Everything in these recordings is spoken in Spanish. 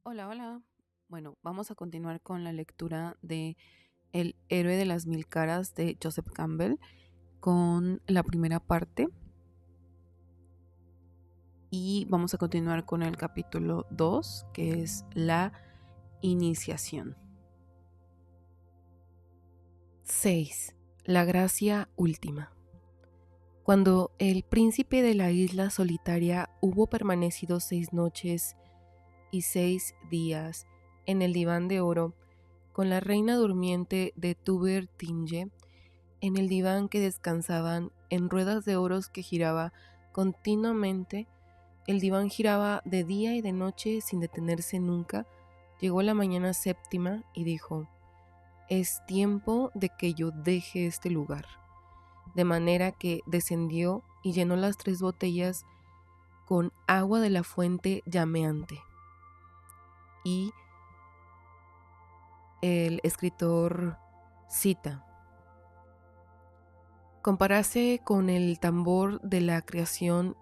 Hola, hola. Bueno, vamos a continuar con la lectura de El héroe de las mil caras de Joseph Campbell con la primera parte y vamos a continuar con el capítulo 2, que es la iniciación. 6. La gracia última. Cuando el príncipe de la isla solitaria hubo permanecido 6 noches y 6 días en el diván de oro, con la reina durmiente de Tuber Tinge, en el diván que descansaban en ruedas de oros que giraba continuamente, el diván giraba de día y de noche sin detenerse nunca. Llegó la mañana séptima y dijo: es tiempo de que yo deje este lugar. De manera que descendió y llenó las 3 botellas con agua de la fuente llameante. Y el escritor cita: compararse con el tambor de la creación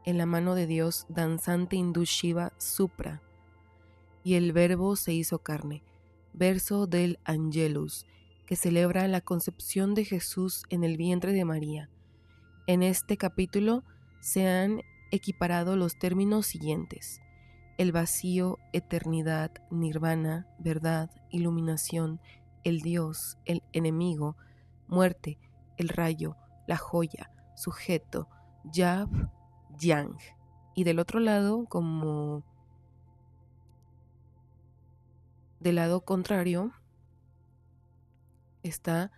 en la mano de Dios danzante hindú Shiva Supra, y el verbo se hizo carne, verso del Angelus, que celebra la concepción de Jesús en el vientre de María. En este capítulo se han equiparado los términos siguientes: el vacío, eternidad, nirvana, verdad, iluminación, el Dios, el enemigo, muerte, el rayo, la joya, sujeto, Yab, Yang. Y del otro lado, como del lado contrario, está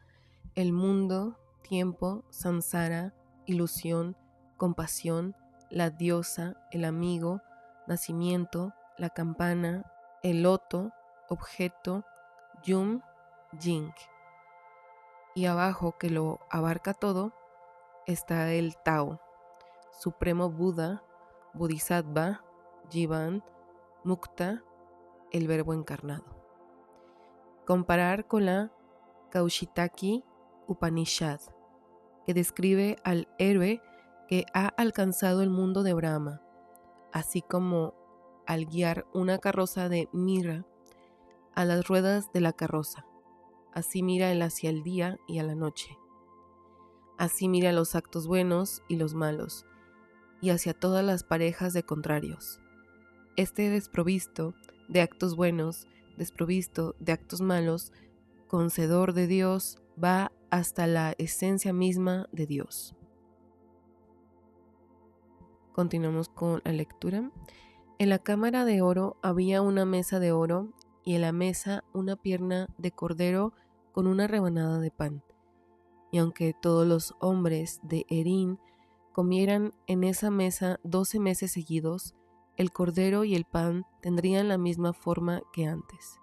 el mundo, tiempo, samsara, ilusión, compasión, la diosa, el amigo, nacimiento, la campana, el loto, objeto, yum, jing. Y abajo, que lo abarca todo, está el Tao, supremo Buda, Bodhisattva, Jivan, Mukta, el verbo encarnado. Comparar con la Kaushitaki Upanishad, que describe al héroe que ha alcanzado el mundo de Brahma, así como al guiar una carroza de mirra a las ruedas de la carroza. Así mira él hacia el día y a la noche. Así mira los actos buenos y los malos, y hacia todas las parejas de contrarios. Este desprovisto de actos buenos, desprovisto de actos malos, concedor de Dios, va hasta la esencia misma de Dios. Continuamos con la lectura. En la cámara de oro había una mesa de oro y en la mesa una pierna de cordero con una rebanada de pan. Y aunque todos los hombres de Erin comieran en esa mesa 12 meses seguidos, el cordero y el pan tendrían la misma forma que antes.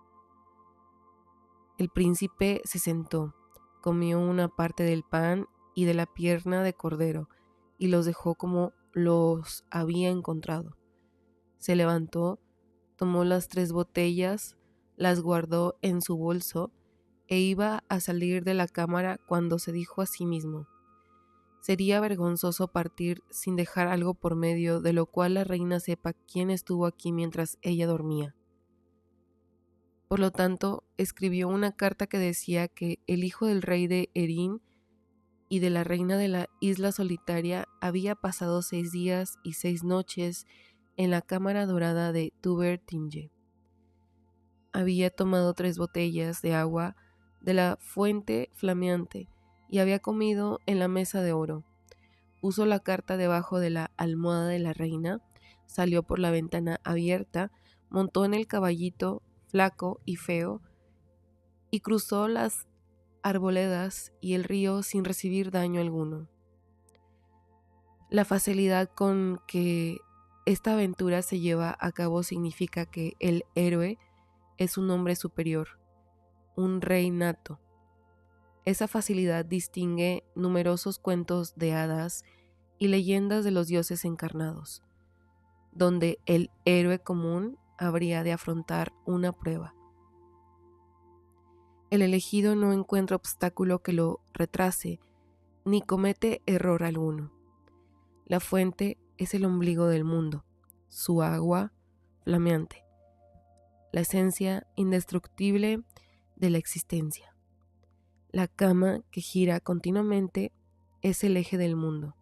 El príncipe se sentó, comió una parte del pan y de la pierna de cordero, y los dejó como los había encontrado. Se levantó, tomó las 3 botellas, las guardó en su bolso, e iba a salir de la cámara cuando se dijo a sí mismo: sería vergonzoso partir sin dejar algo por medio de lo cual la reina sepa quién estuvo aquí mientras ella dormía. Por lo tanto, escribió una carta que decía que el hijo del rey de Erin y de la reina de la isla solitaria había pasado 6 días y 6 noches en la cámara dorada de Tuber Tinge. Había tomado 3 botellas de agua de la fuente flameante y había comido en la mesa de oro. Puso la carta debajo de la almohada de la reina, salió por la ventana abierta, montó en el caballito flaco y feo y cruzó las arboledas y el río sin recibir daño alguno. La facilidad con que esta aventura se lleva a cabo significa que el héroe es un hombre superior, un rey nato. Esa facilidad distingue numerosos cuentos de hadas y leyendas de los dioses encarnados, donde el héroe común habría de afrontar una prueba. El elegido no encuentra obstáculo que lo retrase, ni comete error alguno. La fuente es el ombligo del mundo, su agua flameante. la esencia indestructible de la existencia. La cama que gira continuamente es el eje del mundo.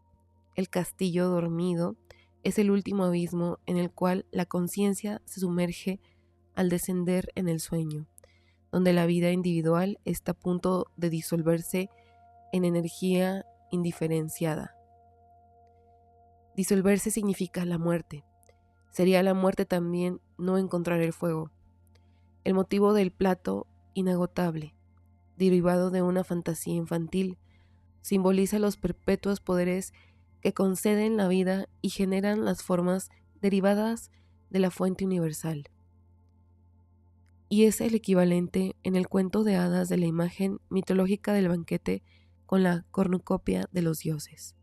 El castillo dormido es el último abismo en el cual la conciencia se sumerge al descender en el sueño, donde la vida individual está a punto de disolverse en energía indiferenciada. Disolverse significa la muerte. Sería la muerte también no encontrar el fuego. El motivo del plato inagotable, derivado de una fantasía infantil, simboliza los perpetuos poderes que conceden la vida y generan las formas derivadas de la fuente universal. Y es el equivalente en el cuento de hadas de la imagen mitológica del banquete con la cornucopia de los dioses.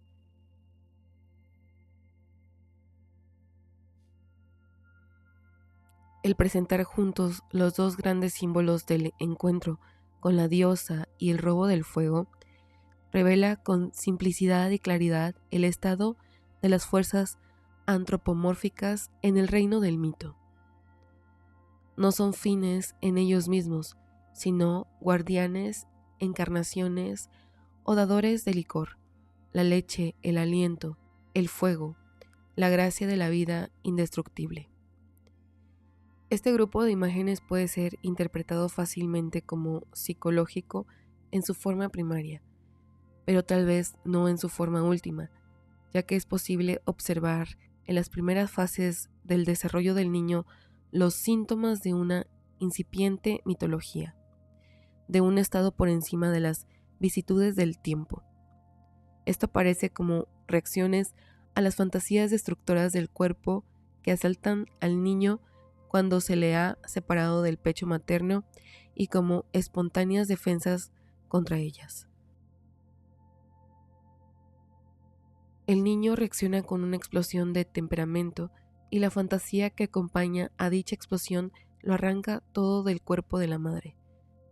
El presentar juntos los dos grandes símbolos del encuentro con la diosa y el robo del fuego revela con simplicidad y claridad el estado de las fuerzas antropomórficas en el reino del mito. No son fines en ellos mismos, sino guardianes, encarnaciones o dadores de licor, la leche, el aliento, el fuego, la gracia de la vida indestructible. Este grupo de imágenes puede ser interpretado fácilmente como psicológico en su forma primaria, pero tal vez no en su forma última, ya que es posible observar en las primeras fases del desarrollo del niño los síntomas de una incipiente mitología, de un estado por encima de las vicisitudes del tiempo. Esto aparece como reacciones a las fantasías destructoras del cuerpo que asaltan al niño cuando se le ha separado del pecho materno y como espontáneas defensas contra ellas. El niño reacciona con una explosión de temperamento y la fantasía que acompaña a dicha explosión lo arranca todo del cuerpo de la madre.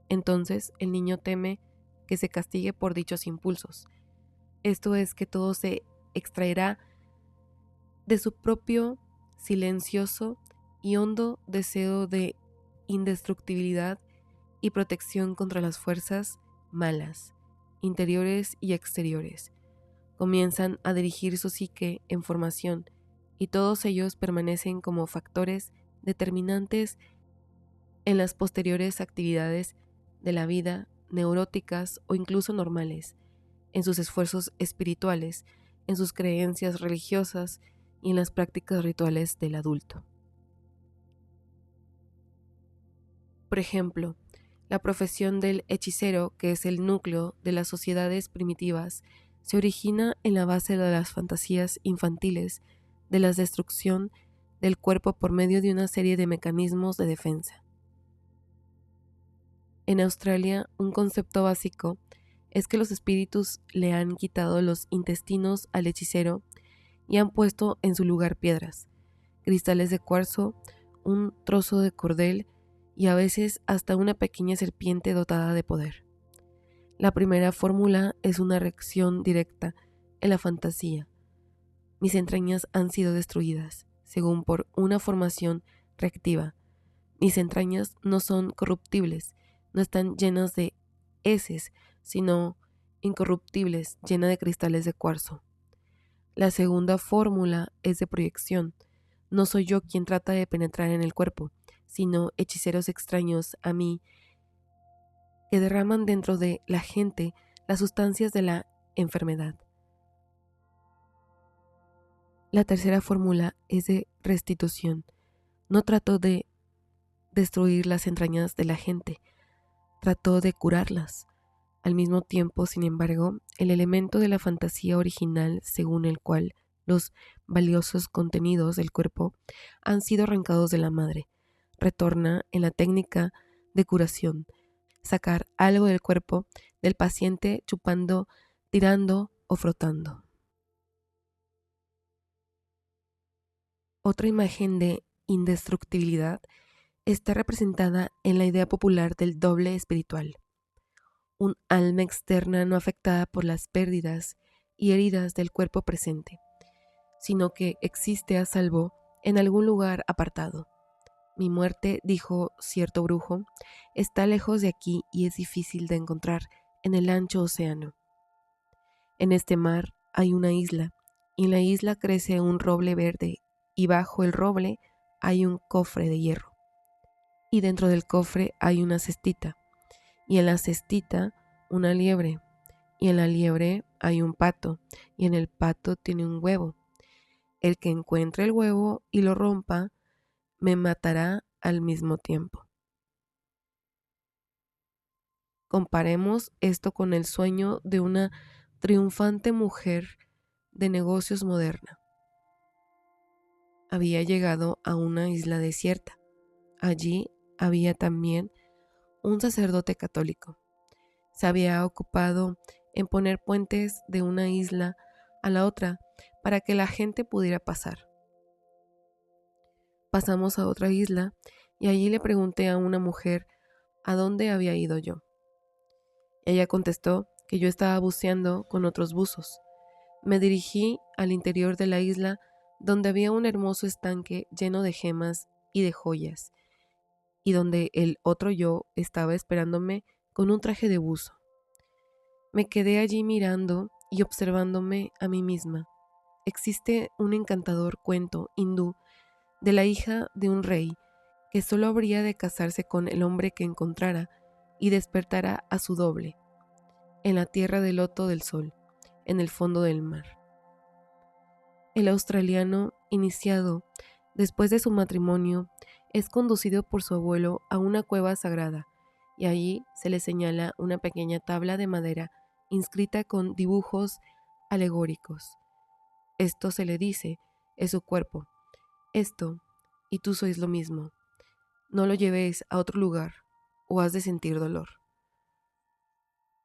Entonces el niño teme que se castigue por dichos impulsos. Esto es que todo se extraerá de su propio silencioso y hondo deseo de indestructibilidad y protección contra las fuerzas malas, interiores y exteriores. Comienzan a dirigir su psique en formación y todos ellos permanecen como factores determinantes en las posteriores actividades de la vida, neuróticas o incluso normales, en sus esfuerzos espirituales, en sus creencias religiosas y en las prácticas rituales del adulto. Por ejemplo, la profesión del hechicero, que es el núcleo de las sociedades primitivas, se origina en la base de las fantasías infantiles de la destrucción del cuerpo por medio de una serie de mecanismos de defensa. En Australia, un concepto básico es que los espíritus le han quitado los intestinos al hechicero y han puesto en su lugar piedras, cristales de cuarzo, un trozo de cordel y a veces hasta una pequeña serpiente dotada de poder. La primera fórmula es una reacción directa en la fantasía. Mis entrañas han sido destruidas, según por una formación reactiva. Mis entrañas no son corruptibles, no están llenas de heces, sino incorruptibles, llenas de cristales de cuarzo. La segunda fórmula es de proyección. No soy yo quien trata de penetrar en el cuerpo, sino hechiceros extraños a mí que derraman dentro de la gente las sustancias de la enfermedad. La tercera fórmula es de restitución. No trato de destruir las entrañas de la gente, trato de curarlas. Al mismo tiempo, sin embargo, el elemento de la fantasía original según el cual los valiosos contenidos del cuerpo han sido arrancados de la madre, retorna en la técnica de curación, sacar algo del cuerpo del paciente chupando, tirando o frotando. Otra imagen de indestructibilidad está representada en la idea popular del doble espiritual, un alma externa no afectada por las pérdidas y heridas del cuerpo presente, sino que existe a salvo en algún lugar apartado. Mi muerte, dijo cierto brujo, está lejos de aquí y es difícil de encontrar en el ancho océano. En este mar hay una isla, y en la isla crece un roble verde, y bajo el roble hay un cofre de hierro. Y dentro del cofre hay una cestita, y en la cestita una liebre, y en la liebre hay un pato, y en el pato tiene un huevo. El que encuentre el huevo y lo rompa, me matará al mismo tiempo. Comparemos esto con el sueño de una triunfante mujer de negocios moderna. Había llegado a una isla desierta. Allí había también un sacerdote católico. Se había ocupado en poner puentes de una isla a la otra para que la gente pudiera pasar. Pasamos a otra isla y allí le pregunté a una mujer a dónde había ido yo. Ella contestó que yo estaba buceando con otros buzos. Me dirigí al interior de la isla donde había un hermoso estanque lleno de gemas y de joyas, y donde el otro yo estaba esperándome con un traje de buzo. Me quedé allí mirando y observándome a mí misma. Existe un encantador cuento hindú de la hija de un rey que solo habría de casarse con el hombre que encontrara y despertara a su doble, en la tierra del loto del sol, en el fondo del mar. El australiano, iniciado después de su matrimonio, es conducido por su abuelo a una cueva sagrada y allí se le señala una pequeña tabla de madera inscrita con dibujos alegóricos. Esto se le dice, es su cuerpo. Esto, y tú sois lo mismo. No lo llevéis a otro lugar o has de sentir dolor.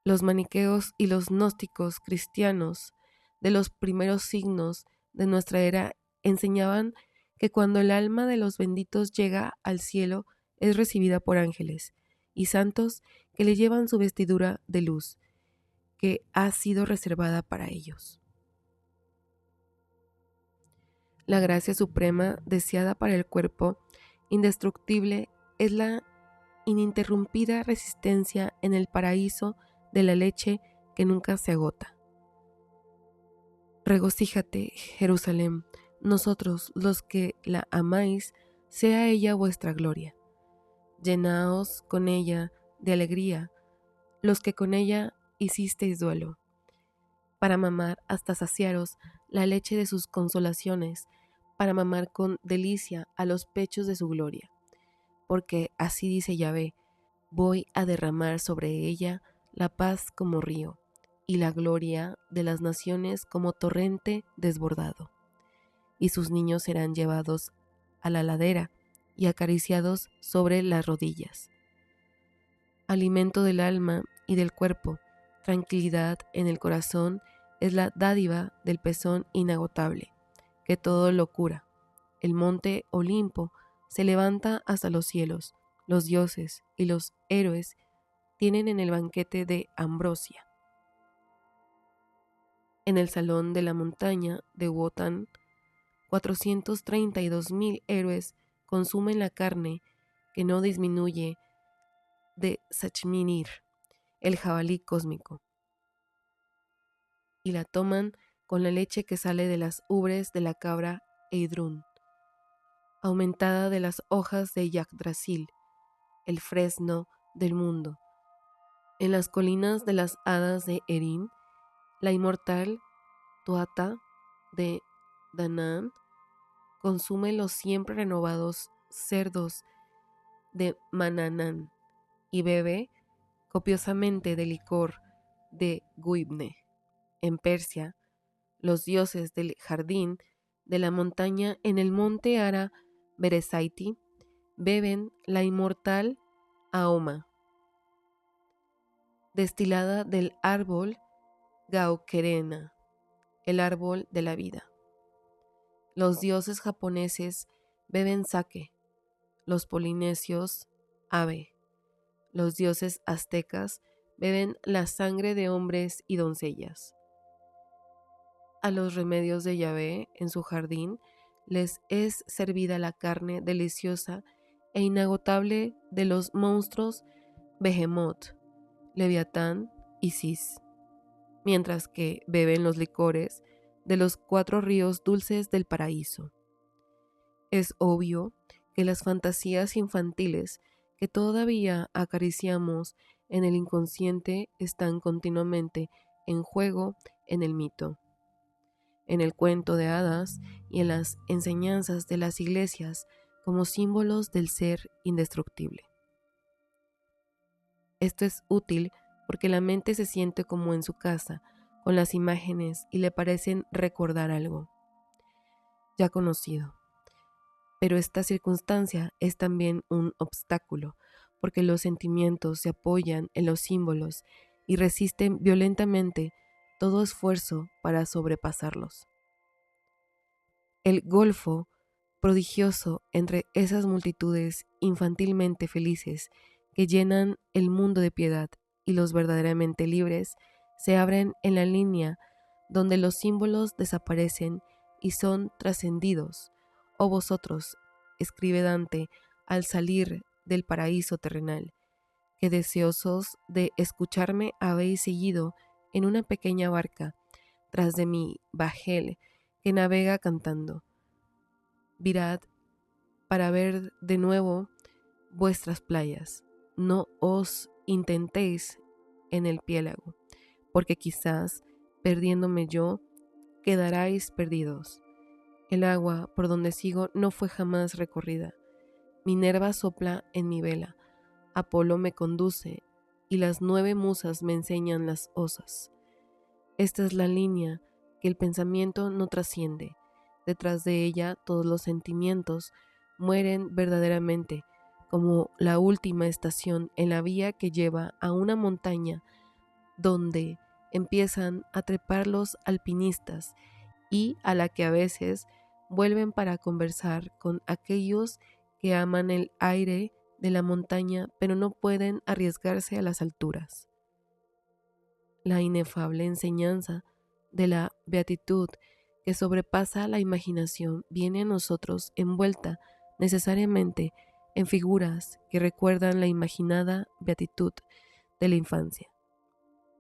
Los maniqueos y los gnósticos cristianos de los primeros signos de nuestra era enseñaban que cuando el alma de los benditos llega al cielo es recibida por ángeles y santos que le llevan su vestidura de luz, que ha sido reservada para ellos. La gracia suprema deseada para el cuerpo indestructible es la ininterrumpida resistencia en el paraíso de la leche que nunca se agota. Regocíjate, Jerusalén, nosotros los que la amáis, sea ella vuestra gloria. Llenaos con ella de alegría, los que con ella hicisteis duelo, para mamar hasta saciaros la leche de sus consolaciones, para mamar con delicia a los pechos de su gloria. Porque así dice Yahvé, voy a derramar sobre ella la paz como río, y la gloria de las naciones como torrente desbordado. Y sus niños serán llevados a la ladera y acariciados sobre las rodillas. Alimento del alma y del cuerpo, tranquilidad en el corazón es la dádiva del pezón inagotable, que todo lo cura. El monte Olimpo se levanta hasta los cielos, los dioses y los héroes tienen en el banquete de Ambrosia. En el salón de la montaña de Wotan, 432,000 héroes consumen la carne que no disminuye de Sachminir, el jabalí cósmico, y la toman con la leche que sale de las ubres de la cabra Eidrun, aumentada de las hojas de Yggdrasil, el fresno del mundo. En las colinas de las hadas de Erin, la inmortal Tuatha de Danann consume los siempre renovados cerdos de Mananán y bebe copiosamente del licor de Guibne. En Persia, los dioses del jardín de la montaña en el monte Ara Beresaiti beben la inmortal Aoma, destilada del árbol Gaukerena, el árbol de la vida. Los dioses japoneses beben sake, los polinesios ave, los dioses aztecas beben la sangre de hombres y doncellas. A los remedios de Yahvé en su jardín les es servida la carne deliciosa e inagotable de los monstruos Behemoth, Leviatán y Sis, mientras que beben los licores de los 4 ríos dulces del paraíso. Es obvio que las fantasías infantiles que todavía acariciamos en el inconsciente están continuamente en juego en el mito, en el cuento de hadas y en las enseñanzas de las iglesias como símbolos del ser indestructible. Esto es útil porque la mente se siente como en su casa con las imágenes y le parecen recordar algo ya conocido. Pero esta circunstancia es también un obstáculo, porque los sentimientos se apoyan en los símbolos y resisten violentamente todo esfuerzo para sobrepasarlos. El golfo prodigioso entre esas multitudes infantilmente felices que llenan el mundo de piedad y los verdaderamente libres se abren en la línea donde los símbolos desaparecen y son trascendidos. Oh vosotros, escribe Dante al salir del paraíso terrenal, que deseosos de escucharme habéis seguido en una pequeña barca tras de mi bajel que navega cantando. Virad para ver de nuevo vuestras playas. No os intentéis en el piélago, porque quizás, perdiéndome yo, quedaráis perdidos. El agua por donde sigo no fue jamás recorrida. Minerva sopla en mi vela, Apolo me conduce, y las 9 musas me enseñan las osas. Esta es la línea que el pensamiento no trasciende. Detrás de ella todos los sentimientos mueren verdaderamente, como la última estación en la vía que lleva a una montaña donde empiezan a trepar los alpinistas y a la que a veces vuelven para conversar con aquellos que aman el aire de la montaña pero no pueden arriesgarse a las alturas. La inefable enseñanza de la beatitud que sobrepasa la imaginación viene a nosotros envuelta necesariamente en figuras que recuerdan la imaginada beatitud de la infancia.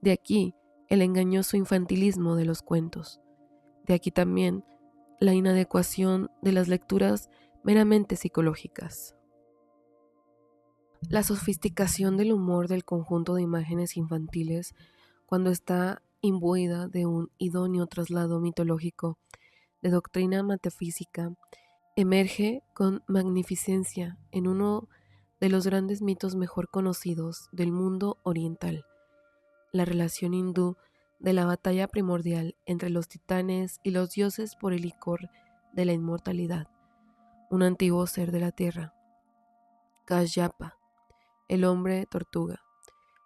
De aquí el engañoso infantilismo de los cuentos. De aquí también la inadecuación de las lecturas meramente psicológicas. La sofisticación del humor del conjunto de imágenes infantiles, cuando está imbuida de un idóneo traslado mitológico de doctrina metafísica, emerge con magnificencia en uno de los grandes mitos mejor conocidos del mundo oriental, la relación hindú de la batalla primordial entre los titanes y los dioses por el licor de la inmortalidad, un antiguo ser de la tierra. Kashyapa, el hombre tortuga,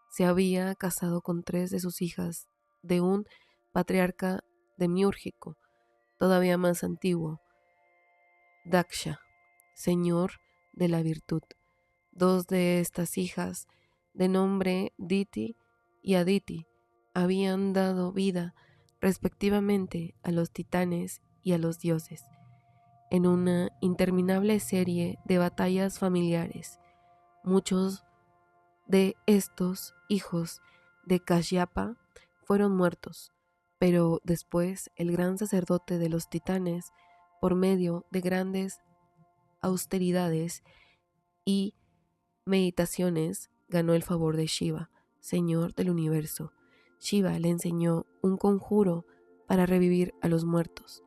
se había casado con 3 de sus hijas de un patriarca demiúrgico, todavía más antiguo, Daksha, señor de la virtud. 2 de estas hijas, de nombre Diti y Aditi, habían dado vida respectivamente a los titanes y a los dioses, en una interminable serie de batallas familiares. Muchos de estos hijos de Kashyapa fueron muertos, pero después el gran sacerdote de los titanes, por medio de grandes austeridades y meditaciones, ganó el favor de Shiva, Señor del universo. Shiva le enseñó un conjuro para revivir a los muertos.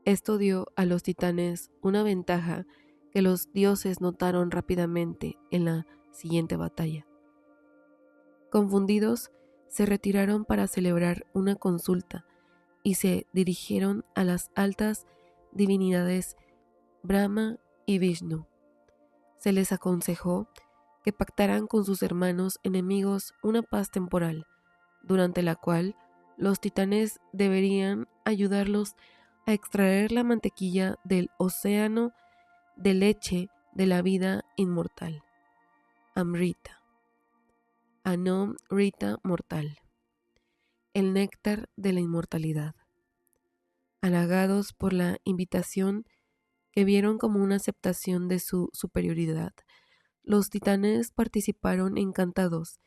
Esto dio a los titanes una ventaja que los dioses notaron rápidamente en la siguiente batalla. Confundidos, se retiraron para celebrar una consulta y se dirigieron a las altas divinidades Brahma y Vishnu. Se les aconsejó que pactaran con sus hermanos enemigos una paz temporal, durante la cual los titanes deberían ayudarlos a extraer la mantequilla del océano de leche de la vida inmortal, Amrita, Anom Rita mortal, el néctar de la inmortalidad. Halagados por la invitación que vieron como una aceptación de su superioridad. Los titanes participaron encantados,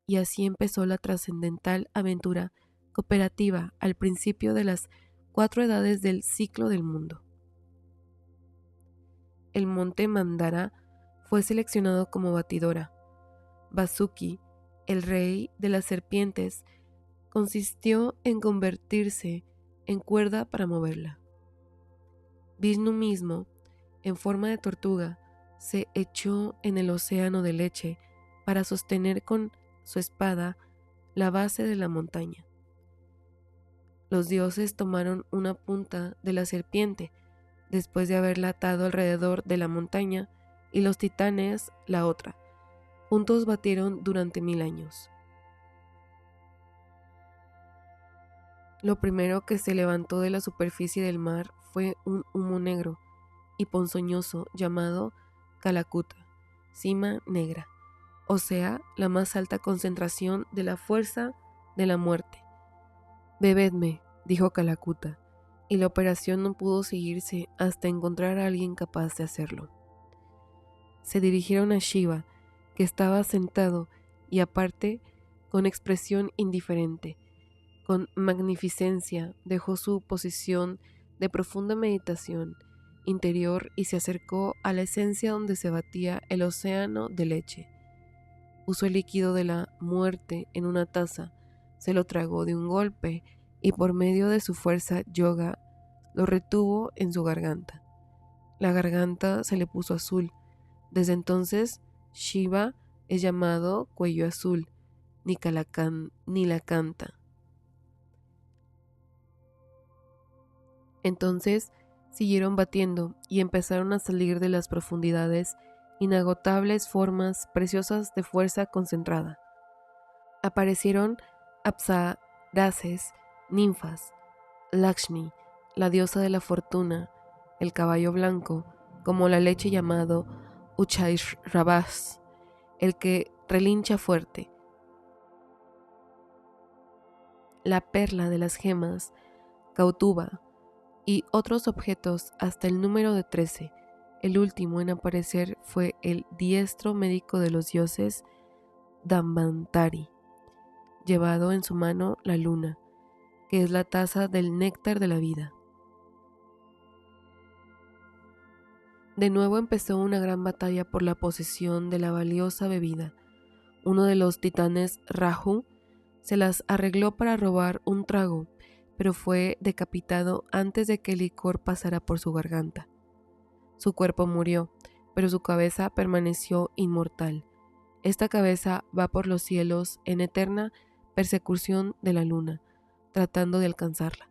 y así empezó la trascendental aventura cooperativa al principio de las 4 edades del ciclo del mundo. El monte Mandara fue seleccionado como batidora. Vasuki, el rey de las serpientes, consistió en convertirse en cuerda para moverla. Vishnu mismo, en forma de tortuga, se echó en el océano de leche para sostener con su espada la base de la montaña. Los dioses tomaron una punta de la serpiente después de haberla atado alrededor de la montaña y los titanes la otra. Juntos batieron durante 1000 años. Lo primero que se levantó de la superficie del mar fue un humo negro y ponzoñoso llamado Kalakuta, cima negra, o sea, la más alta concentración de la fuerza de la muerte. «Bebedme», dijo Kalakuta, y la operación no pudo seguirse hasta encontrar a alguien capaz de hacerlo. Se dirigieron a Shiva, que estaba sentado y aparte con expresión indiferente. Con magnificencia dejó su posición de profunda meditación interior y se acercó a la esencia donde se batía el océano de leche. Puso el líquido de la muerte en una taza, se lo tragó de un golpe y por medio de su fuerza yoga lo retuvo en su garganta. La garganta se le puso azul. Desde entonces, Shiva es llamado Cuello Azul, Nilakanta. Entonces siguieron batiendo y empezaron a salir de las profundidades inagotables formas preciosas de fuerza concentrada. Aparecieron apsarases, ninfas, Lakshmi, la diosa de la fortuna, el caballo blanco, como la leche llamado Uchairabhas, el que relincha fuerte, la perla de las gemas, Kautuba, y otros objetos hasta el número de 13. El último en aparecer fue el diestro médico de los dioses, Dambantari, llevado en su mano la luna, que es la taza del néctar de la vida. De nuevo empezó una gran batalla por la posesión de la valiosa bebida. Uno de los titanes, Rahu, se las arregló para robar un trago, pero fue decapitado antes de que el licor pasara por su garganta. Su cuerpo murió, pero su cabeza permaneció inmortal. Esta cabeza va por los cielos en eterna persecución de la luna, tratando de alcanzarla.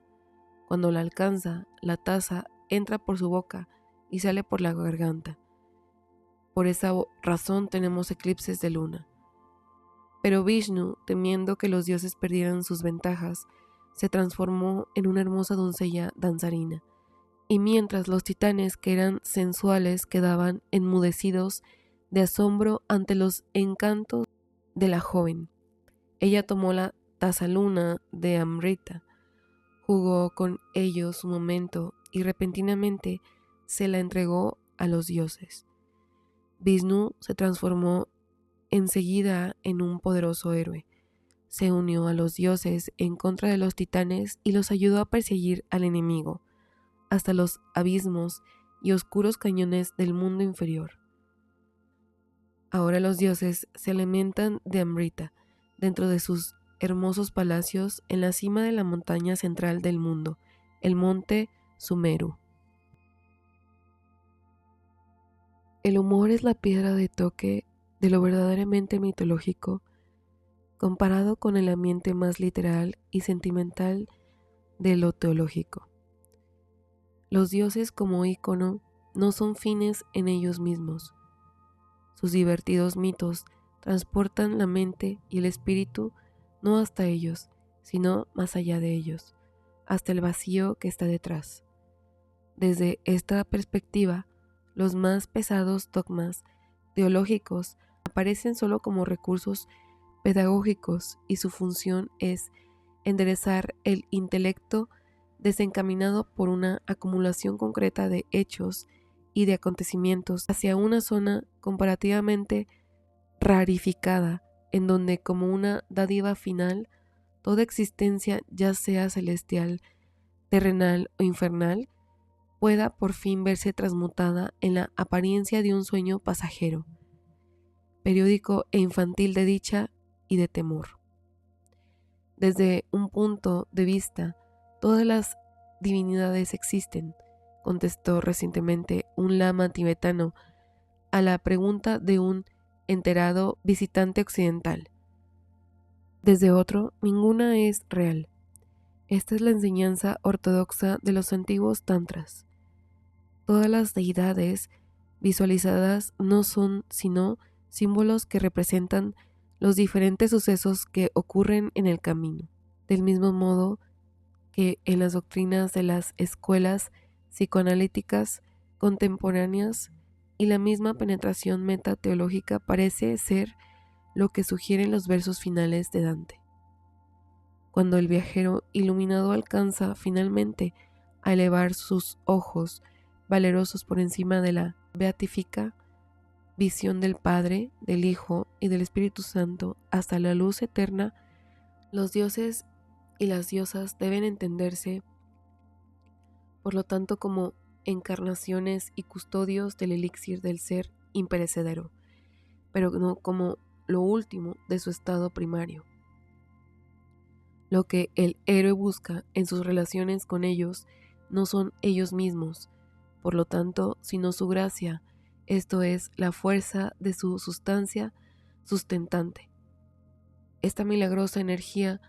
Cuando la alcanza, la taza entra por su boca y sale por la garganta. Por esa razón tenemos eclipses de luna. Pero Vishnu, temiendo que los dioses perdieran sus ventajas, se transformó en una hermosa doncella danzarina, y mientras los titanes, que eran sensuales, quedaban enmudecidos de asombro ante los encantos de la joven, ella tomó la taza luna de Amrita, jugó con ellos un momento y repentinamente se la entregó a los dioses. Vishnu se transformó enseguida en un poderoso héroe. Se unió a los dioses en contra de los titanes y los ayudó a perseguir al enemigo hasta los abismos y oscuros cañones del mundo inferior. Ahora los dioses se alimentan de Amrita dentro de sus hermosos palacios en la cima de la montaña central del mundo, el monte Sumeru. El humor es la piedra de toque de lo verdaderamente mitológico comparado con el ambiente más literal y sentimental de lo teológico. Los dioses como ícono no son fines en ellos mismos. Sus divertidos mitos transportan la mente y el espíritu no hasta ellos, sino más allá de ellos, hasta el vacío que está detrás. Desde esta perspectiva, los más pesados dogmas teológicos aparecen solo como recursos pedagógicos y su función es enderezar el intelecto desencaminado por una acumulación concreta de hechos y de acontecimientos hacia una zona comparativamente rarificada, en donde como una dádiva final, toda existencia, ya sea celestial, terrenal o infernal, pueda por fin verse transmutada en la apariencia de un sueño pasajero, periódico e infantil de dicha y de temor. Desde un punto de vista, todas las divinidades existen, contestó recientemente un lama tibetano a la pregunta de un enterado visitante occidental. Desde otro, ninguna es real. Esta es la enseñanza ortodoxa de los antiguos tantras. Todas las deidades visualizadas no son sino símbolos que representan los diferentes sucesos que ocurren en el camino. Del mismo modo que en las doctrinas de las escuelas psicoanalíticas contemporáneas y la misma penetración metateológica parece ser lo que sugieren los versos finales de Dante. Cuando el viajero iluminado alcanza finalmente a elevar sus ojos valerosos por encima de la beatífica visión del Padre, del Hijo y del Espíritu Santo hasta la luz eterna, los dioses y las diosas deben entenderse, por lo tanto, como encarnaciones y custodios del elixir del ser imperecedero, pero no como lo último de su estado primario. Lo que el héroe busca en sus relaciones con ellos no son ellos mismos, por lo tanto, sino su gracia, esto es, la fuerza de su sustancia sustentante. Esta milagrosa energía,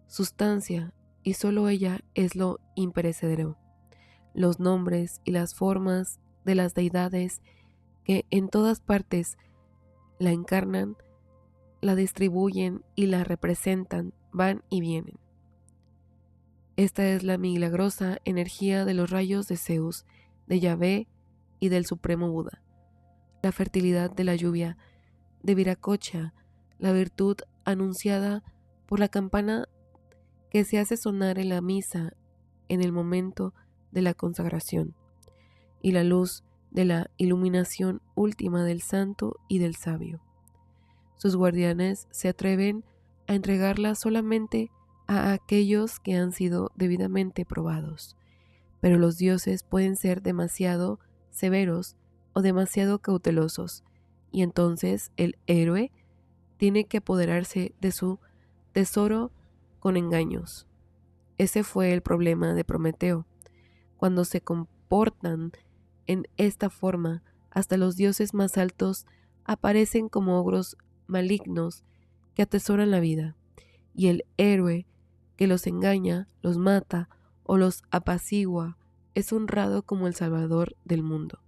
sustancia, y solo ella es lo imperecedero. Los nombres y las formas de las deidades que en todas partes la encarnan, la distribuyen y la representan, van y vienen. Esta es la milagrosa energía de los rayos de Zeus, de Yahvé y del Supremo Buda. La fertilidad de la lluvia de Viracocha, la virtud anunciada por la campana que se hace sonar en la misa en el momento de la consagración, y la luz de la iluminación última del santo y del sabio. Sus guardianes se atreven a entregarla solamente a aquellos que han sido debidamente probados, pero los dioses pueden ser demasiado severos o demasiado cautelosos, y entonces el héroe tiene que apoderarse de su tesoro con engaños. Ese fue el problema de Prometeo. Cuando se comportan en esta forma, hasta los dioses más altos aparecen como ogros malignos que atesoran la vida, y el héroe que los engaña, los mata o los apacigua es honrado como el salvador del mundo.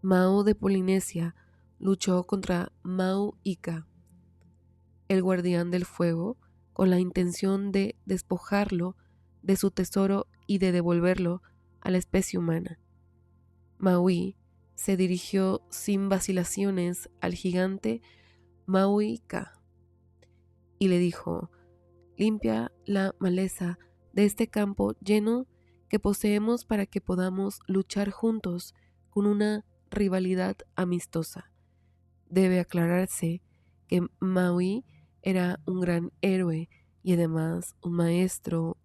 Mao de Polinesia luchó contra Mau Ika, el guardián del fuego, con la intención de despojarlo de su tesoro y de devolverlo a la especie humana. Maui se dirigió sin vacilaciones al gigante Maui-Ka y le dijo: limpia la maleza de este campo lleno que poseemos para que podamos luchar juntos con una rivalidad amistosa. Debe aclararse que Maui era un gran héroe y además un maestro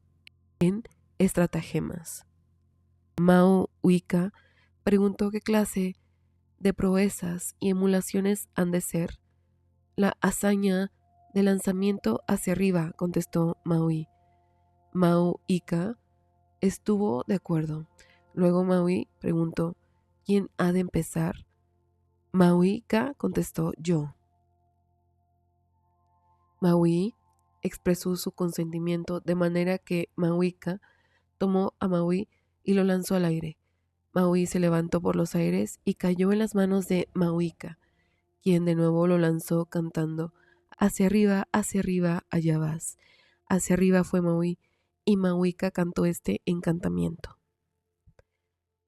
en estratagemas. Maui-Ka preguntó qué clase de proezas y emulaciones han de ser. La hazaña de lanzamiento hacia arriba, contestó Maui. Maui-Ka estuvo de acuerdo. Luego Maui preguntó: ¿quién ha de empezar? Maui-Ka contestó: yo. Maui expresó su consentimiento de manera que Maui-Ka tomó a Maui y lo lanzó al aire. Maui se levantó por los aires y cayó en las manos de Maui-Ka, quien de nuevo lo lanzó cantando: hacia arriba, allá vas. Hacia arriba fue Maui, y Maui-Ka cantó este encantamiento.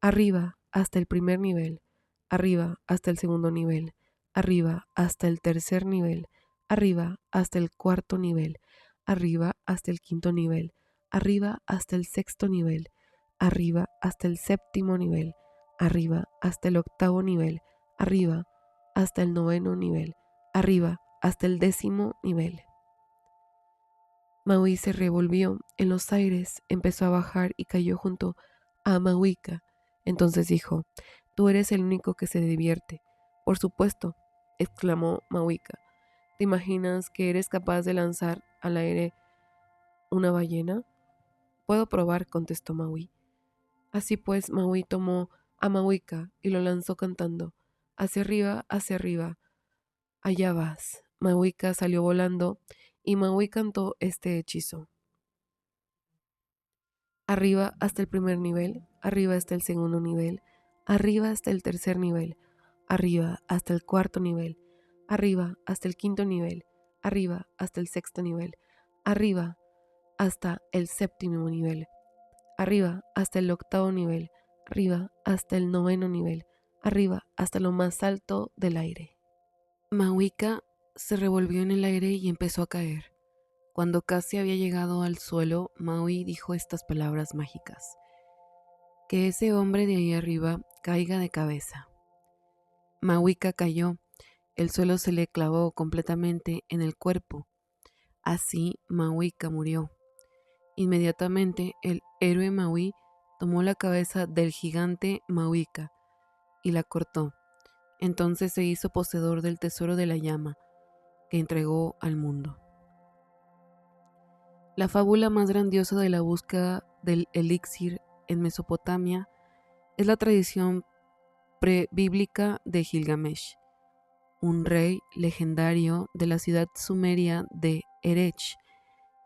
Arriba hasta el primer nivel, arriba hasta el segundo nivel, arriba hasta el tercer nivel, arriba hasta el cuarto nivel, arriba hasta el quinto nivel, arriba hasta el sexto nivel, arriba hasta el 7º nivel, arriba hasta el 8º nivel, arriba hasta el 9º nivel, arriba hasta el 10º nivel. Maui se revolvió en los aires, empezó a bajar y cayó junto a Mawika. Entonces dijo: «Tú eres el único que se divierte». «Por supuesto», exclamó Mawika. «¿Te imaginas que eres capaz de lanzar al aire una ballena?» «Puedo probar», contestó Maui. Así pues, Maui tomó a Mawika y lo lanzó cantando: «Hacia arriba, allá vas». Mawika salió volando y Maui cantó este hechizo: «Arriba hasta el 1er nivel, arriba hasta el 2º nivel, arriba hasta el 3er nivel, arriba hasta el 4º nivel, arriba hasta el 5º nivel, arriba hasta el 6º nivel, arriba hasta el 7º nivel, arriba hasta el 8º nivel, arriba hasta el 9º nivel, arriba hasta lo más alto del aire». Mawika se revolvió en el aire y empezó a caer. Cuando casi había llegado al suelo, Maui dijo estas palabras mágicas: «Que ese hombre de ahí arriba caiga de cabeza». Mawika cayó, el suelo se le clavó completamente en el cuerpo. Así Mawika murió. Inmediatamente el héroe Maui tomó la cabeza del gigante Mawika y la cortó. Entonces se hizo poseedor del tesoro de la llama que entregó al mundo. La fábula más grandiosa de la búsqueda del elixir en Mesopotamia es la tradición prebíblica de Gilgamesh, un rey legendario de la ciudad sumeria de Erech,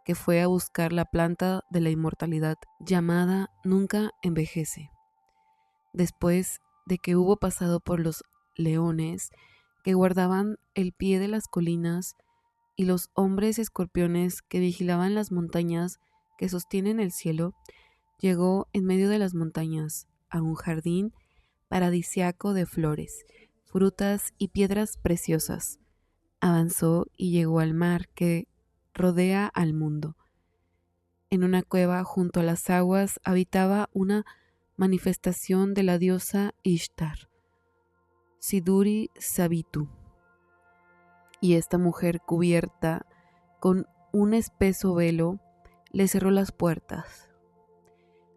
que fue a buscar la planta de la inmortalidad llamada Nunca Envejece. Después de que hubo pasado por los leones que guardaban el pie de las colinas y los hombres escorpiones que vigilaban las montañas que sostienen el cielo, llegó en medio de las montañas a un jardín paradisiaco de flores, frutas y piedras preciosas. Avanzó y llegó al mar que rodea al mundo. En una cueva junto a las aguas habitaba una manifestación de la diosa Ishtar, Siduri Sabitu, y esta mujer, cubierta con un espeso velo, le cerró las puertas.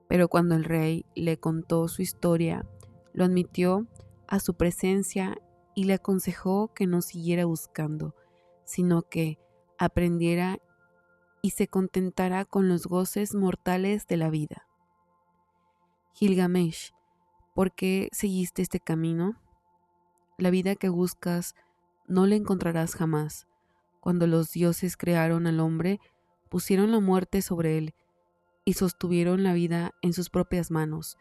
Pero cuando el rey le contó su historia, lo admitió a su presencia y le aconsejó que no siguiera buscando, sino que aprendiera y se contentara con los goces mortales de la vida. Gilgamesh, ¿por qué seguiste este camino? La vida que buscas no la encontrarás jamás. Cuando los dioses crearon al hombre, pusieron la muerte sobre él y sostuvieron la vida en sus propias manos.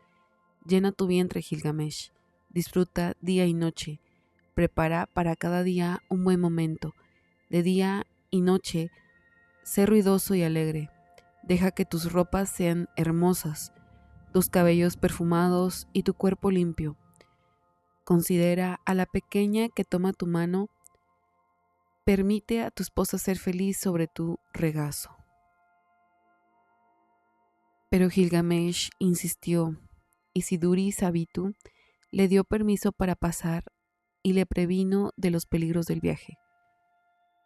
Llena tu vientre, Gilgamesh. Disfruta día y noche. Prepara para cada día un buen momento. De día y noche, sé ruidoso y alegre. Deja que tus ropas sean hermosas, tus cabellos perfumados y tu cuerpo limpio. Considera a la pequeña que toma tu mano. Permite a tu esposa ser feliz sobre tu regazo. Pero Gilgamesh insistió, y Siduri Sabitu le dio permiso para pasar y le previno de los peligros del viaje.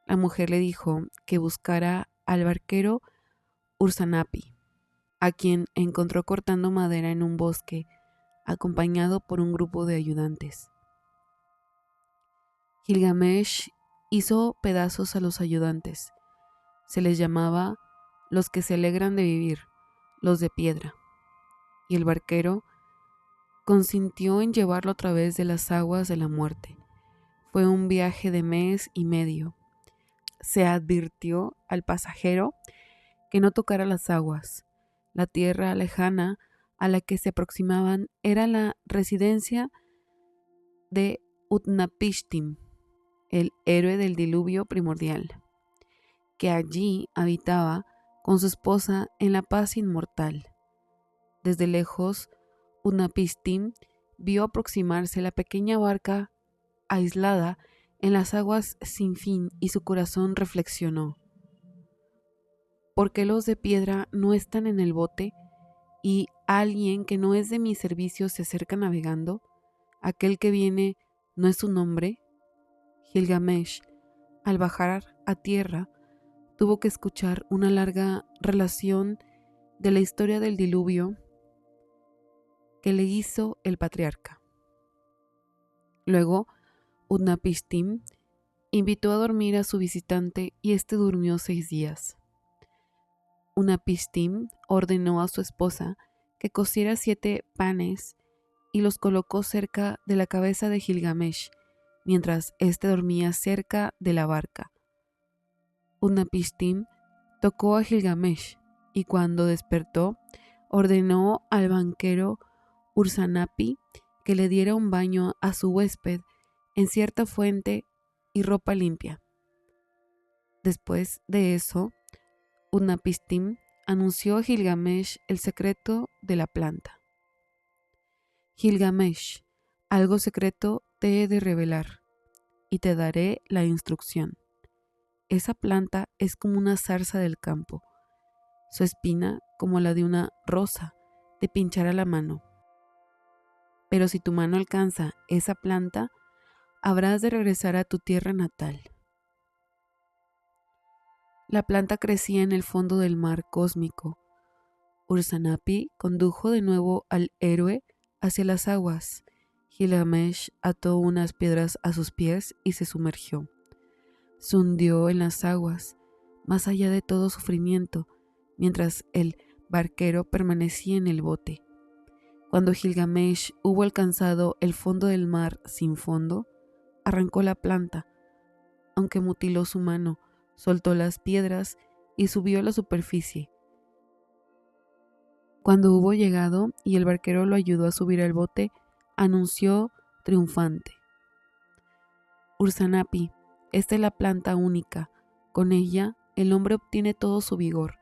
La mujer le dijo que buscara al barquero Ursanapi, a quien encontró cortando madera en un bosque, acompañado por un grupo de ayudantes. Gilgamesh hizo pedazos a los ayudantes. Se les llamaba los que se alegran de vivir, los de piedra. Y el barquero consintió en llevarlo a través de las aguas de la muerte. Fue un viaje de mes y medio. Se advirtió al pasajero que no tocara las aguas. La tierra lejana a la que se aproximaban era la residencia de Utnapishtim, el héroe del diluvio primordial, que allí habitaba con su esposa en la paz inmortal. Desde lejos, Utnapishtim vio aproximarse la pequeña barca aislada en las aguas sin fin y su corazón reflexionó: ¿por qué los de piedra no están en el bote y alguien que no es de mi servicio se acerca navegando, aquel que viene no es un hombre. Gilgamesh, al bajar a tierra, tuvo que escuchar una larga relación de la historia del diluvio que le hizo el patriarca. Luego, Utnapishtim invitó a dormir a su visitante y éste durmió 6 días. Utnapishtim ordenó a su esposa que cociera 7 panes y los colocó cerca de la cabeza de Gilgamesh, mientras éste dormía cerca de la barca. Utnapishtim tocó a Gilgamesh y cuando despertó, ordenó al banquero Ursanapi que le diera un baño a su huésped en cierta fuente y ropa limpia. Después de eso, Utnapishtim anunció a Gilgamesh el secreto de la planta. Gilgamesh, algo secreto te he de revelar y te daré la instrucción. Esa planta es como una zarza del campo. Su espina, como la de una rosa, te pinchará la mano. Pero si tu mano alcanza esa planta, habrás de regresar a tu tierra natal. La planta crecía en el fondo del mar cósmico. Ursanapi condujo de nuevo al héroe hacia las aguas. Gilgamesh ató unas piedras a sus pies y se sumergió. Se hundió en las aguas, más allá de todo sufrimiento, mientras el barquero permanecía en el bote. Cuando Gilgamesh hubo alcanzado el fondo del mar sin fondo, arrancó la planta, aunque mutiló su mano, soltó las piedras y subió a la superficie. Cuando hubo llegado y el barquero lo ayudó a subir al bote, anunció triunfante: Ursanapi, esta es la planta única. Con ella el hombre obtiene todo su vigor.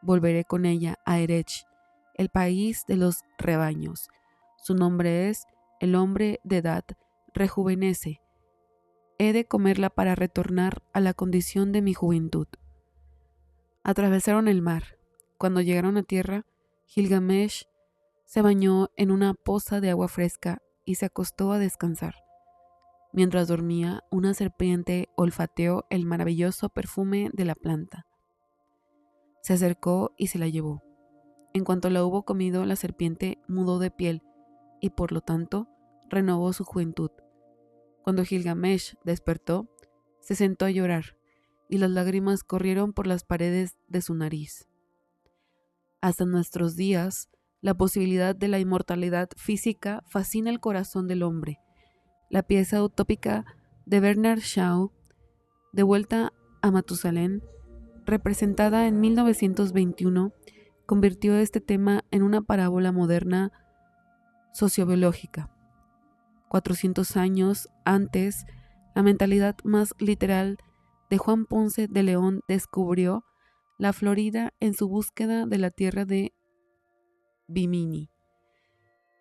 Volveré con ella a Erech, el país de los rebaños. Su nombre es el hombre de edad rejuvenece. He de comerla para retornar a la condición de mi juventud. Atravesaron el mar. Cuando llegaron a tierra, Gilgamesh se bañó en una poza de agua fresca y se acostó a descansar. Mientras dormía, una serpiente olfateó el maravilloso perfume de la planta. Se acercó y se la llevó. En cuanto la hubo comido, la serpiente mudó de piel y, por lo tanto, renovó su juventud. Cuando Gilgamesh despertó, se sentó a llorar y las lágrimas corrieron por las paredes de su nariz. Hasta nuestros días, la posibilidad de la inmortalidad física fascina el corazón del hombre. La pieza utópica de Bernard Shaw, De vuelta a Matusalén, representada en 1921, convirtió este tema en una parábola moderna sociobiológica. 400 años antes, la mentalidad más literal de Juan Ponce de León descubrió la Florida en su búsqueda de la tierra de Bimini,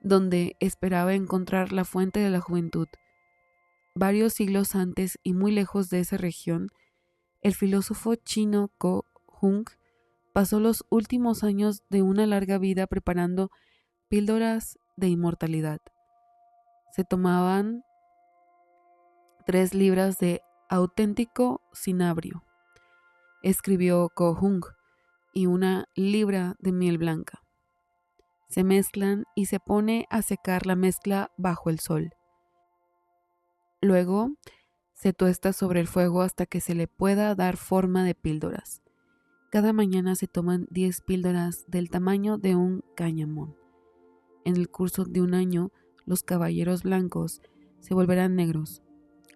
donde esperaba encontrar la fuente de la juventud. Varios siglos antes y muy lejos de esa región, el filósofo chino Ko Hung pasó los últimos años de una larga vida preparando píldoras de inmortalidad. Se tomaban 3 libras de auténtico cinabrio, escribió Ko Hung, y 1 libra de miel blanca. Se mezclan y se pone a secar la mezcla bajo el sol. Luego se tuesta sobre el fuego hasta que se le pueda dar forma de píldoras. Cada mañana se toman 10 píldoras del tamaño de un cáñamo. En el curso de un año, los caballeros blancos se volverán negros.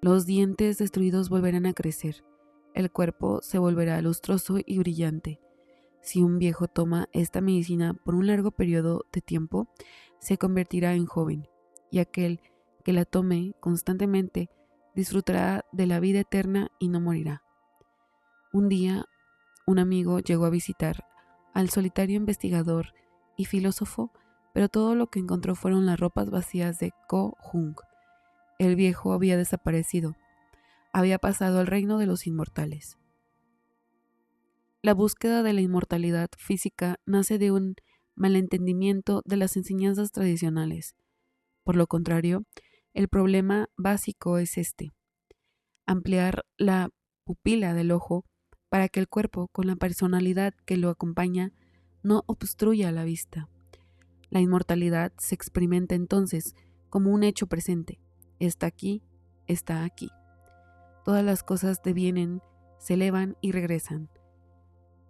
Los dientes destruidos volverán a crecer. El cuerpo se volverá lustroso y brillante. Si un viejo toma esta medicina por un largo periodo de tiempo, se convertirá en joven, y aquel que la tome constantemente disfrutará de la vida eterna y no morirá. Un día, un amigo llegó a visitar al solitario investigador y filósofo, pero todo lo que encontró fueron las ropas vacías de Ko Hung. El viejo había desaparecido. Había pasado al reino de los inmortales. La búsqueda de la inmortalidad física nace de un malentendimiento de las enseñanzas tradicionales. Por lo contrario, el problema básico es este: ampliar la pupila del ojo para que el cuerpo, con la personalidad que lo acompaña, no obstruya la vista. La inmortalidad se experimenta entonces como un hecho presente. Está aquí, está aquí. Todas las cosas devienen, se elevan y regresan.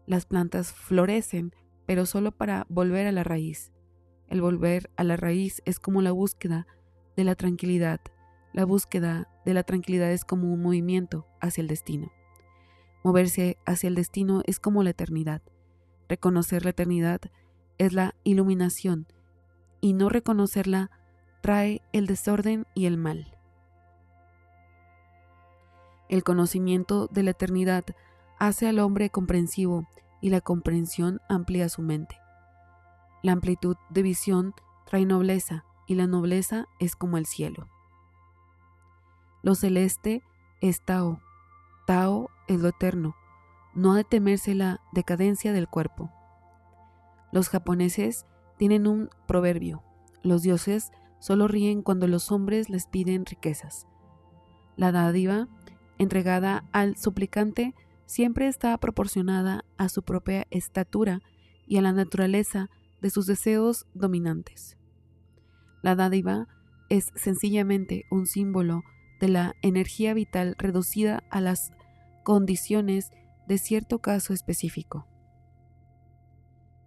Las plantas florecen, pero solo para volver a la raíz. El volver a la raíz es como la búsqueda de la tranquilidad. La búsqueda de la tranquilidad es como un movimiento hacia el destino. Moverse hacia el destino es como la eternidad. Reconocer la eternidad es la iluminación, y no reconocerla trae el desorden y el mal. El conocimiento de la eternidad hace al hombre comprensivo, y la comprensión amplía su mente. La amplitud de visión trae nobleza, y la nobleza es como el cielo. Lo celeste es Tao. Tao es lo eterno. No ha de temerse la decadencia del cuerpo. Los japoneses tienen un proverbio: los dioses solo ríen cuando los hombres les piden riquezas. La dádiva entregada al suplicante siempre está proporcionada a su propia estatura y a la naturaleza de sus deseos dominantes. La dádiva es sencillamente un símbolo de la energía vital reducida a las condiciones de cierto caso específico.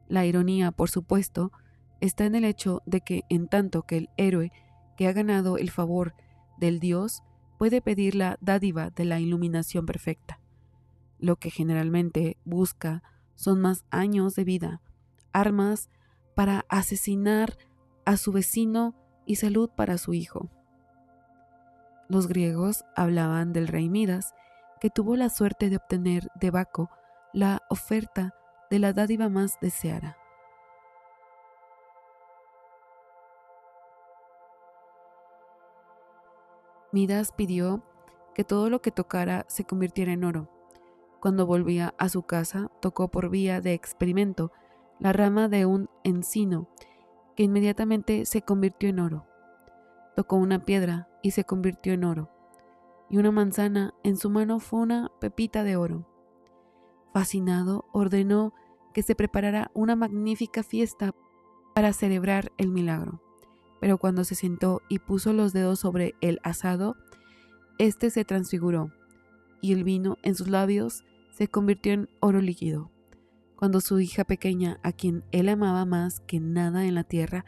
La ironía, por supuesto, está en el hecho de que, en tanto que el héroe que ha ganado el favor del dios puede pedir la dádiva de la iluminación perfecta, lo que generalmente busca son más años de vida, armas para asesinar a su vecino y salud para su hijo. Los griegos hablaban del rey Midas, que tuvo la suerte de obtener de Baco la oferta de la dádiva más deseada. Midas pidió que todo lo que tocara se convirtiera en oro. Cuando volvía a su casa, tocó por vía de experimento la rama de un encino, que inmediatamente se convirtió en oro. Tocó una piedra y se convirtió en oro, y una manzana en su mano fue una pepita de oro. Fascinado, ordenó que se preparara una magnífica fiesta para celebrar el milagro. Pero cuando se sentó y puso los dedos sobre el asado, éste se transfiguró, y el vino en sus labios se convirtió en oro líquido. Cuando su hija pequeña, a quien él amaba más que nada en la tierra,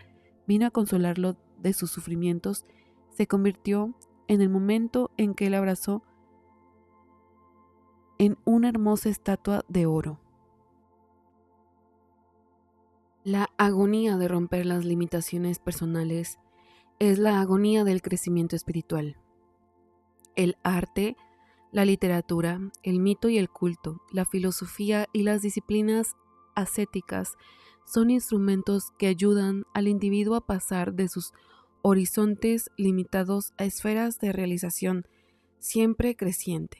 vino a consolarlo de sus sufrimientos, se convirtió, en el momento en que él abrazó, en una hermosa estatua de oro. La agonía de romper las limitaciones personales es la agonía del crecimiento espiritual. El arte, la literatura, el mito y el culto, la filosofía y las disciplinas ascéticas son instrumentos que ayudan al individuo a pasar de sus horizontes limitados a esferas de realización siempre creciente.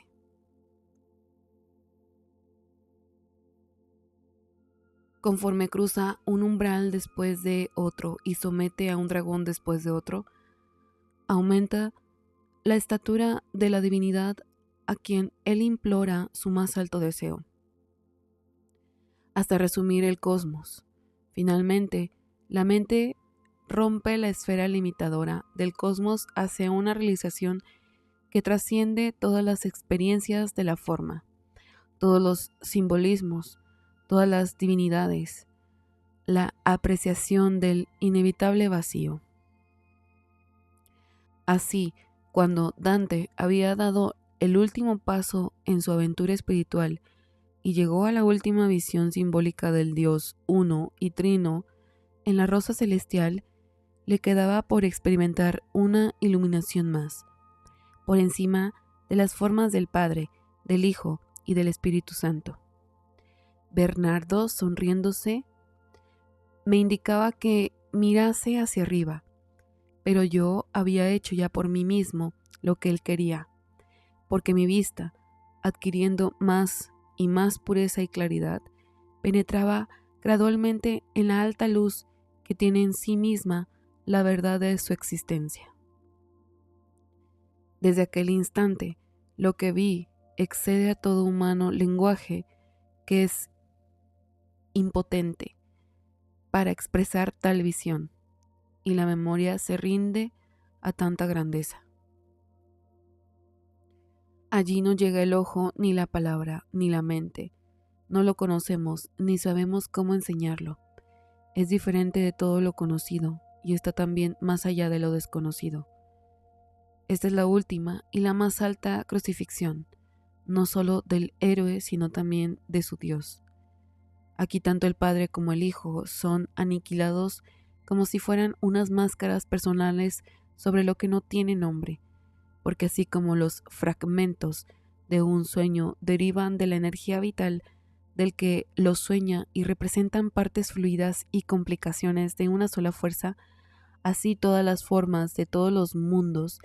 Conforme cruza un umbral después de otro y somete a un dragón después de otro, aumenta la estatura de la divinidad a quien él implora su más alto deseo, hasta resumir el cosmos. Finalmente, la mente rompe la esfera limitadora del cosmos hacia una realización que trasciende todas las experiencias de la forma, todos los simbolismos, todas las divinidades, la apreciación del inevitable vacío. Así, cuando Dante había dado el último paso en su aventura espiritual y llegó a la última visión simbólica del Dios uno y trino en la rosa celestial, le quedaba por experimentar una iluminación más, por encima de las formas del Padre, del Hijo y del Espíritu Santo. Bernardo, sonriéndose, me indicaba que mirase hacia arriba, pero yo había hecho ya por mí mismo lo que él quería, porque mi vista, adquiriendo más y más pureza y claridad, penetraba gradualmente en la alta luz que tiene en sí misma la verdad de su existencia. Desde aquel instante, lo que vi excede a todo humano lenguaje que es impotente para expresar tal visión, y la memoria se rinde a tanta grandeza. Allí no llega el ojo, ni la palabra, ni la mente. No lo conocemos, ni sabemos cómo enseñarlo. Es diferente de todo lo conocido, y está también más allá de lo desconocido. Esta es la última y la más alta crucifixión, no solo del héroe, sino también de su Dios. Aquí tanto el Padre como el Hijo son aniquilados como si fueran unas máscaras personales sobre lo que no tiene nombre, porque así como los fragmentos de un sueño derivan de la energía vital del que los sueña y representan partes fluidas y complicaciones de una sola fuerza, así todas las formas de todos los mundos,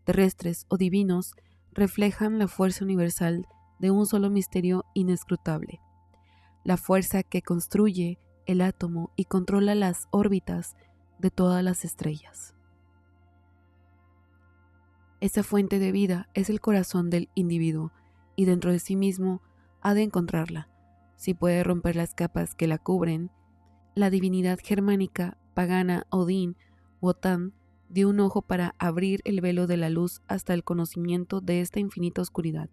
terrestres o divinos, reflejan la fuerza universal de un solo misterio inescrutable, la fuerza que construye el átomo y controla las órbitas de todas las estrellas. Esa fuente de vida es el corazón del individuo, y dentro de sí mismo ha de encontrarla. Si puede romper las capas que la cubren, la divinidad germánica, pagana, Odín, Wotan, dio un ojo para abrir el velo de la luz hasta el conocimiento de esta infinita oscuridad,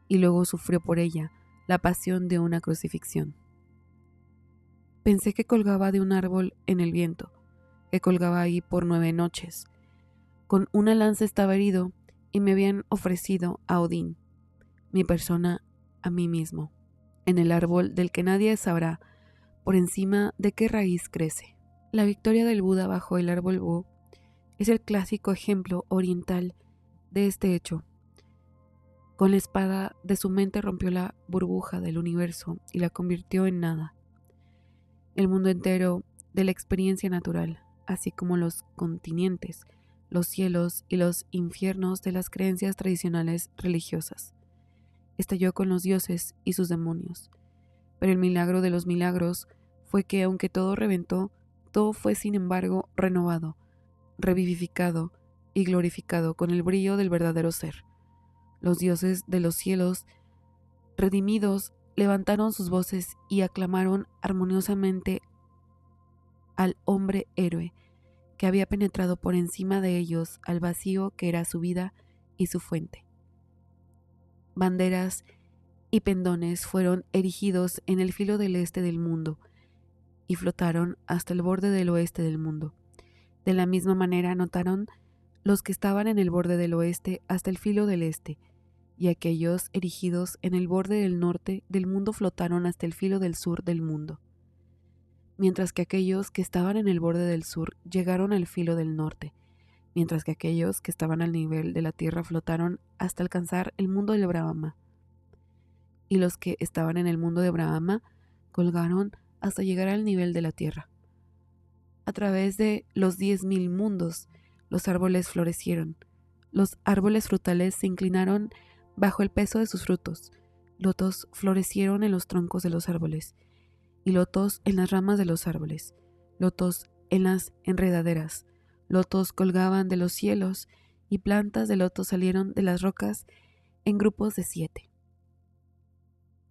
y luego sufrió por ella la pasión de una crucifixión. Pensé que colgaba de un árbol en el viento, que colgaba ahí por 9 noches. Con una lanza estaba herido y me habían ofrecido a Odín, mi persona, a mí mismo, en el árbol del que nadie sabrá por encima de qué raíz crece. La victoria del Buda bajo el árbol Bo es el clásico ejemplo oriental de este hecho. Con la espada de su mente rompió la burbuja del universo y la convirtió en nada. El mundo entero de la experiencia natural, así como los continentes, los cielos y los infiernos de las creencias tradicionales religiosas, estalló con los dioses y sus demonios. Pero el milagro de los milagros fue que, aunque todo reventó, todo fue sin embargo renovado, revivificado y glorificado con el brillo del verdadero ser. Los dioses de los cielos, redimidos, levantaron sus voces y aclamaron armoniosamente al hombre héroe que había penetrado por encima de ellos al vacío que era su vida y su fuente. Banderas y pendones fueron erigidos en el filo del este del mundo y flotaron hasta el borde del oeste del mundo. De la misma manera anotaron los que estaban en el borde del oeste hasta el filo del este, y aquellos erigidos en el borde del norte del mundo flotaron hasta el filo del sur del mundo, mientras que aquellos que estaban en el borde del sur llegaron al filo del norte, mientras que aquellos que estaban al nivel de la tierra flotaron hasta alcanzar el mundo del Brahma, y los que estaban en el mundo de Brahma colgaron hasta llegar al nivel de la tierra. A través de los 10.000 mundos, los árboles florecieron. Los árboles frutales se inclinaron bajo el peso de sus frutos. Lotos florecieron en los troncos de los árboles, y lotos en las ramas de los árboles, lotos en las enredaderas. Lotos colgaban de los cielos, y plantas de lotos salieron de las rocas en grupos de 7.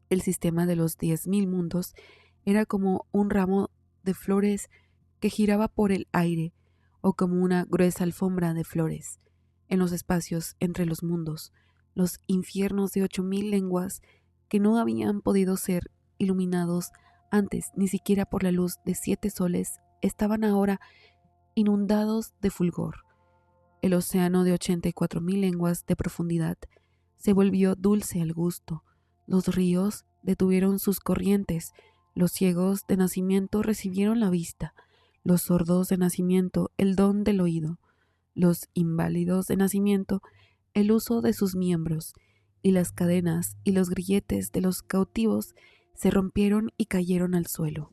El sistema de los 10.000 mundos era como un ramo de flores que giraba por el aire, o como una gruesa alfombra de flores. En los espacios entre los mundos, los infiernos de 8.000 lenguas que no habían podido ser iluminados antes ni siquiera por la luz de 7 soles, estaban ahora inundados de fulgor. El océano de 84.000 lenguas de profundidad se volvió dulce al gusto. Los ríos detuvieron sus corrientes. Los ciegos de nacimiento recibieron la vista. Los sordos de nacimiento el don del oído, los inválidos de nacimiento el uso de sus miembros, y las cadenas y los grilletes de los cautivos se rompieron y cayeron al suelo.